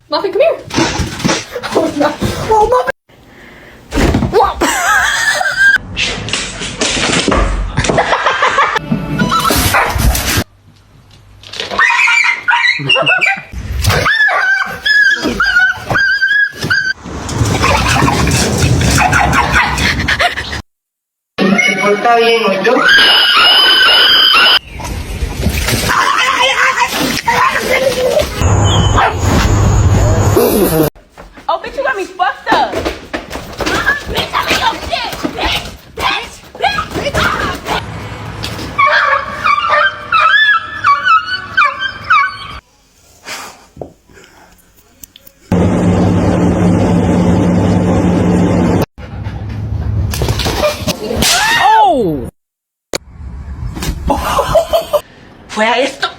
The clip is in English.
Muffin, come here. Oh, no. Oh, Muffin. Whoop. Está bien, ¿oyó? Oh, bitch, you got me fucked up. Bitch, I'm in your shit. Bitch. Oh. Fue a esto.